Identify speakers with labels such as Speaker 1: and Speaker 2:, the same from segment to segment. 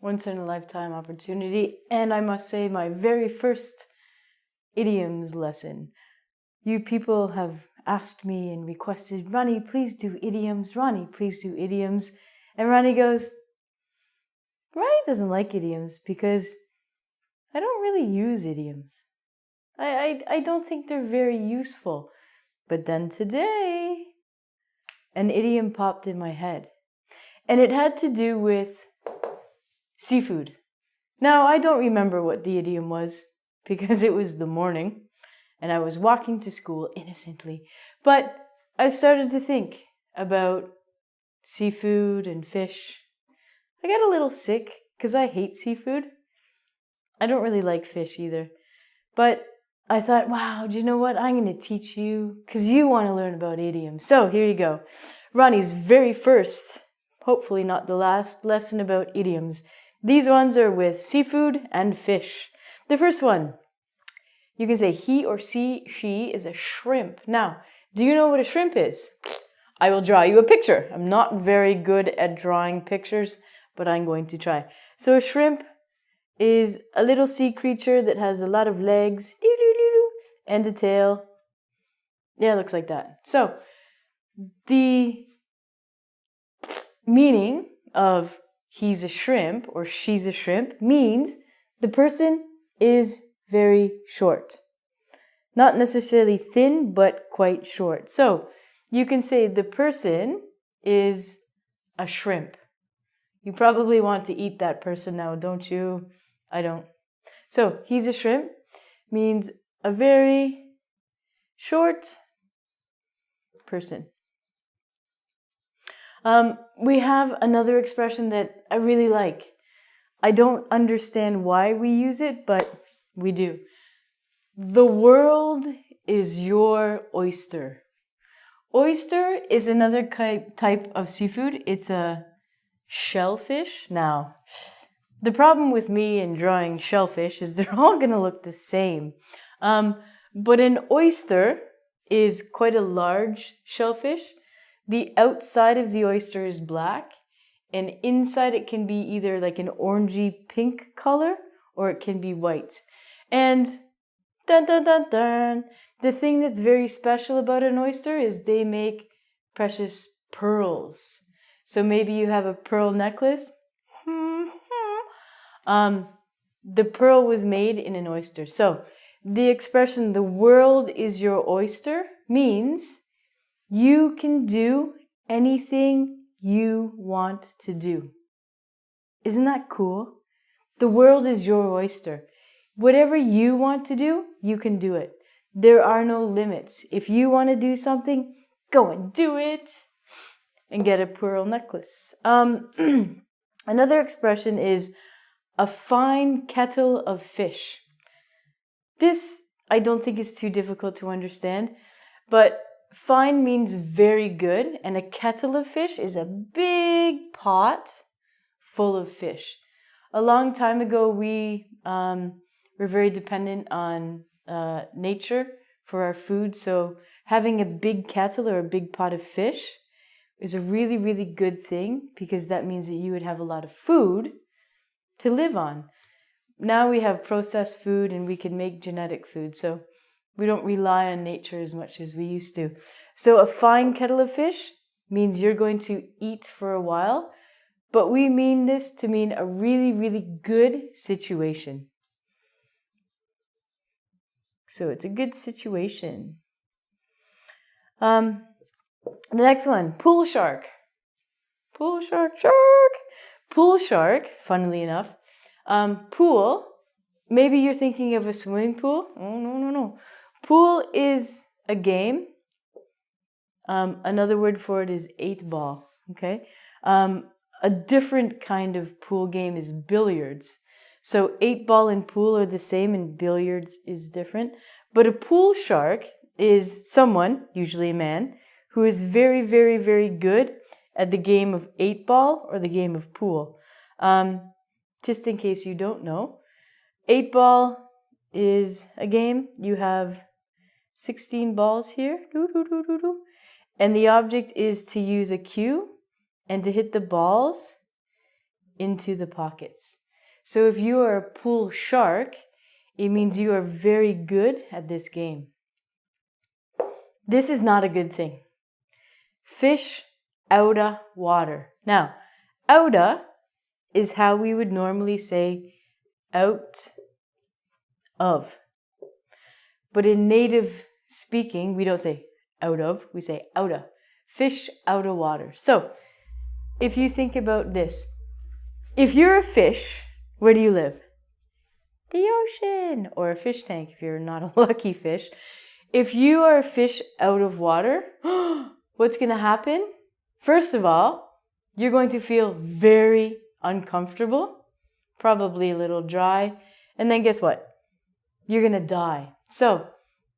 Speaker 1: once in a lifetime opportunity, and I must say my very first idioms lesson. You people have asked me and requested, Ronnie, please do idioms. Ronnie, please do idioms. And Ronnie goes, Ronnie doesn't like idioms because I don't really use idioms. I don't think they're very useful. But then today, an idiom popped in my head. And it had to do with seafood. Now, I don't remember what the idiom was because it was the morning and I was walking to school innocently. But I started to think about seafood and fish. I got a little sick because I hate seafood. I don't really like fish either. But I thought, wow, do you know what? I'm going to teach you because you want to learn about idioms. So here you go. Ronnie's very first, hopefully not the last, lesson about idioms. These ones are with seafood and fish. The first one, you can say he or she is a shrimp. Now, do you know what a shrimp is? I will draw you a picture. I'm not very good at drawing pictures, but I'm going to try. So a shrimp is a little sea creature that has a lot of legs and a tail. Yeah, it looks like that. So the meaning of he's a shrimp or she's a shrimp means the person is very short. Not necessarily thin, but quite short. So you can say the person is a shrimp. You probably want to eat that person now, don't you? I don't. So he's a shrimp means a very short person. We have another expression that I really like. I don't understand why we use it, but we do. The world is your oyster. Oyster is another type of seafood. It's a shellfish. Now, the problem with me in drawing shellfish is they're all going to look the same. But an oyster is quite a large shellfish. The outside of the oyster is black, and inside it can be either like an orangey pink color or it can be white. And dun dun dun dun, the thing that's very special about an oyster is they make precious pearls. So maybe you have a pearl necklace. The pearl was made in an oyster. So the expression the world is your oyster means you can do anything you want to do. Isn't that cool? The world is your oyster. Whatever you want to do, you can do it. There are no limits. If you want to do something, go and do it and get a pearl necklace. Another expression is a fine kettle of fish. This I don't think is too difficult to understand, but fine means very good, and a kettle of fish is a big pot full of fish. A long time ago, we were very dependent on nature for our food, so having a big kettle or a big pot of fish is a really, really good thing because that means that you would have a lot of food to live on. Now we have processed food and we can make genetic food, so we don't rely on nature as much as we used to. So a fine kettle of fish means you're going to eat for a while, but we mean this to mean a really, really good situation. So it's a good situation. The next one, pool shark. Pool shark, shark. Pool shark, funnily enough. Pool, maybe you're thinking of a swimming pool. Oh, no. Pool is a game. Another word for it is 8-ball, okay? A different kind of pool game is billiards. So 8-ball and pool are the same and billiards is different. But a pool shark is someone, usually a man, who is very, very, very good at the game of 8-ball or the game of pool. Just in case you don't know, 8-ball is a game. You have 16 balls here. And the object is to use a cue and to hit the balls into the pockets. So if you are a pool shark, it means you are very good at this game. This is not a good thing. Fish outta water. Now, outta is how we would normally say out of. But in native speaking, we don't say out of, we say outta. Fish outta water. So, if you think about this, if you're a fish, where do you live? The ocean, or a fish tank if you're not a lucky fish. If you are a fish out of water, what's going to happen? First of all, you're going to feel very uncomfortable, probably a little dry, and then guess what? You're going to die. So,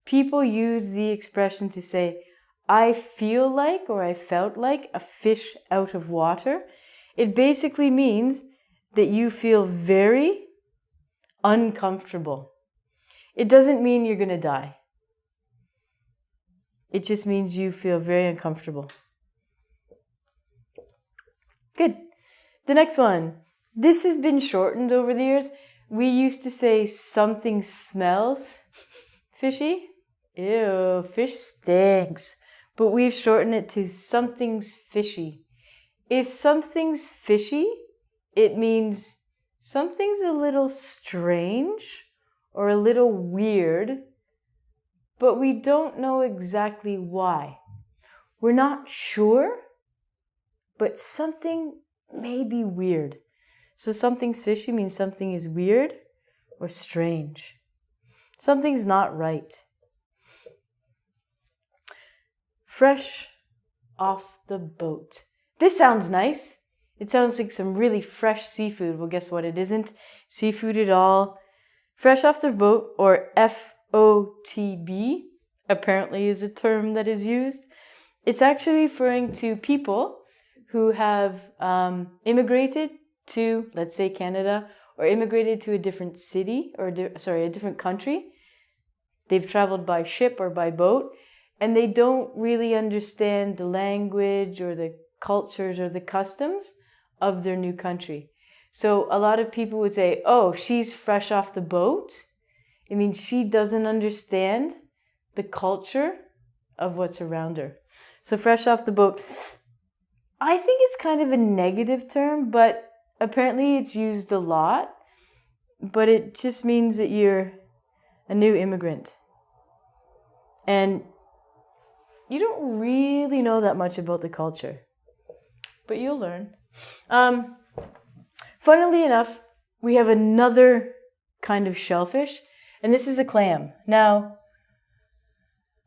Speaker 1: people use the expression to say, I feel like or I felt like a fish out of water. It basically means that you feel very uncomfortable. It doesn't mean you're going to die. It just means you feel very uncomfortable. Good. The next one. This has been shortened over the years. We used to say something smells fishy. Ew, fish stinks. But we've shortened it to something's fishy. If something's fishy, it means something's a little strange or a little weird, but we don't know exactly why. We're not sure, but something may be weird. So something's fishy means something is weird or strange. Something's not right. Fresh off the boat. This sounds nice. It sounds like some really fresh seafood. Well, guess what? It isn't seafood at all. Fresh off the boat, or FOTB, apparently is a term that is used. It's actually referring to people who have immigrated to, let's say, Canada, or immigrated to a different city, or a different country. They've traveled by ship or by boat, and they don't really understand the language or the cultures or the customs of their new country. So a lot of people would say, oh, she's fresh off the boat. It means she doesn't understand the culture of what's around her. So fresh off the boat, I think it's kind of a negative term, but apparently it's used a lot. But it just means that you're a new immigrant. And you don't really know that much about the culture, but you'll learn. Funnily enough, we have another kind of shellfish, and this is a clam. Now,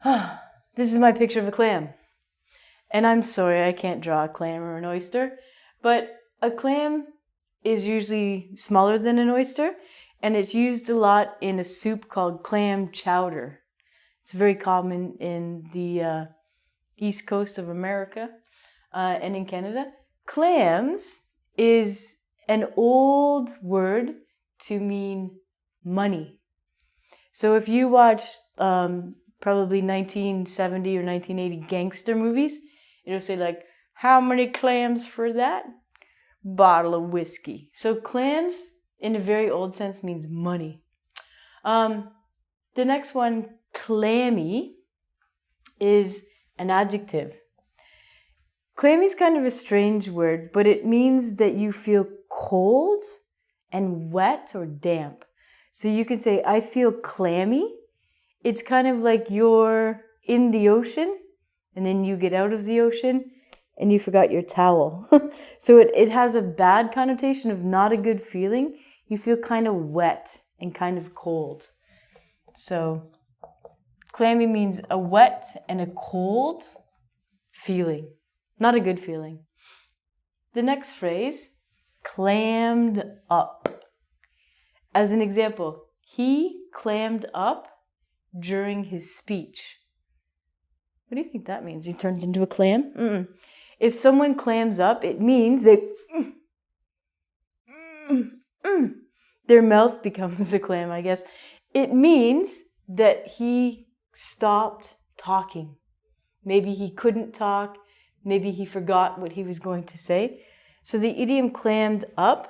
Speaker 1: this is my picture of a clam. And I'm sorry, I can't draw a clam or an oyster, but a clam is usually smaller than an oyster, and it's used a lot in a soup called clam chowder. It's very common in the east coast of America and in Canada. Clams is an old word to mean money. So if you watch probably 1970 or 1980 gangster movies, it'll say like, how many clams for that bottle of whiskey? So clams in a very old sense means money. The next one, clammy, is an adjective. Clammy is kind of a strange word, but it means that you feel cold and wet or damp. So you could say, I feel clammy. It's kind of like you're in the ocean and then you get out of the ocean and you forgot your towel. So it has a bad connotation of not a good feeling. You feel kind of wet and kind of cold. So clammy means a wet and a cold feeling. Not a good feeling. The next phrase, clammed up. As an example, he clammed up during his speech. What do you think that means? He turned into a clam? Mm-mm. If someone clams up, it means their mouth becomes a clam, I guess. It means that he stopped talking. Maybe he couldn't talk. Maybe he forgot what he was going to say. So the idiom clammed up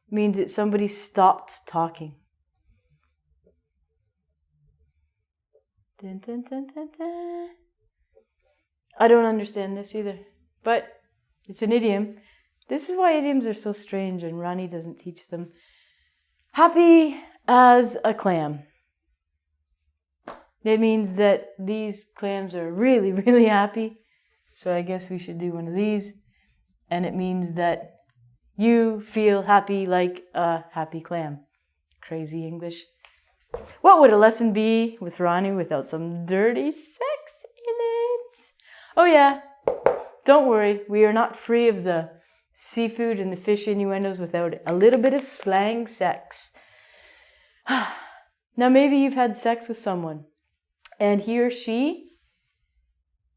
Speaker 1: means that somebody stopped talking. Dun, dun, dun, dun, dun. I don't understand this either, but it's an idiom. This is why idioms are so strange and Rani doesn't teach them. Happy as a clam. It means that these clams are really, really happy. So I guess we should do one of these. And it means that you feel happy like a happy clam. Crazy English. What would a lesson be with Rani without some dirty sex in it? Oh yeah, don't worry. We are not free of the seafood and the fish innuendos without a little bit of slang sex. Now maybe you've had sex with someone and he or she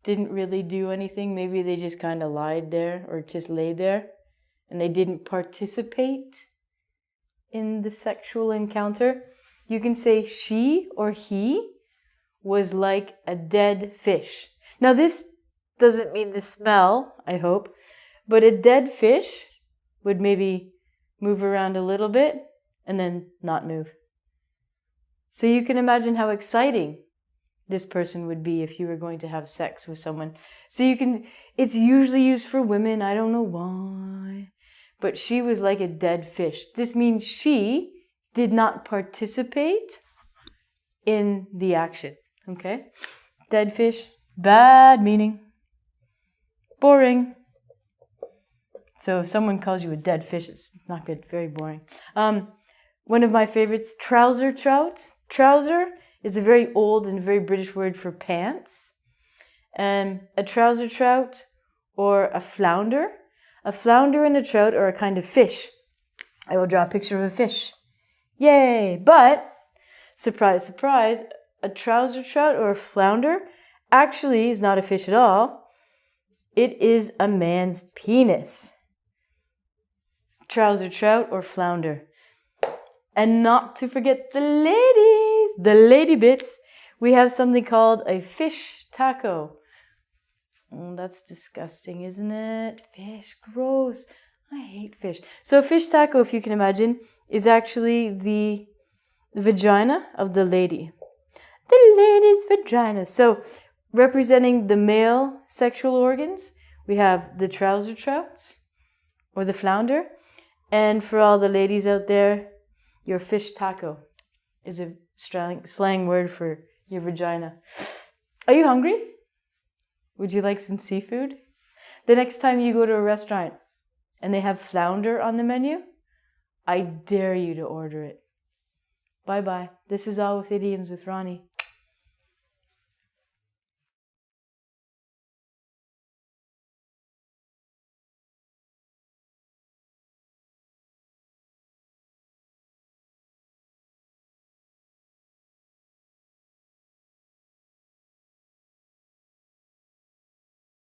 Speaker 1: didn't really do anything. Maybe they just kind of lied there or just lay there and they didn't participate in the sexual encounter. You can say she or he was like a dead fish. Now this doesn't mean the smell, I hope, but a dead fish would maybe move around a little bit and then not move. So you can imagine how exciting this person would be if you were going to have sex with someone. So it's usually used for women, I don't know why, but she was like a dead fish. This means she did not participate in the action, okay? Dead fish, bad meaning, boring. So if someone calls you a dead fish, it's not good, very boring. One of my favorites, trouser trouts. Trouser is a very old and very British word for pants. And a trouser trout or a flounder. A flounder and a trout are a kind of fish. I will draw a picture of a fish. Yay! But, surprise, surprise, a trouser trout or a flounder actually is not a fish at all. It is a man's penis. Trouser trout or flounder. And not to forget the ladies, the lady bits. We have something called a fish taco. Oh, that's disgusting, isn't it? Fish, gross. I hate fish. So a fish taco, if you can imagine, is actually the vagina of the lady. The lady's vagina. So representing the male sexual organs, we have the trouser trouts or the flounder. And for all the ladies out there, your fish taco is a slang word for your vagina. Are you hungry? Would you like some seafood? The next time you go to a restaurant and they have flounder on the menu, I dare you to order it. Bye-bye. This is All with Idioms with Rani.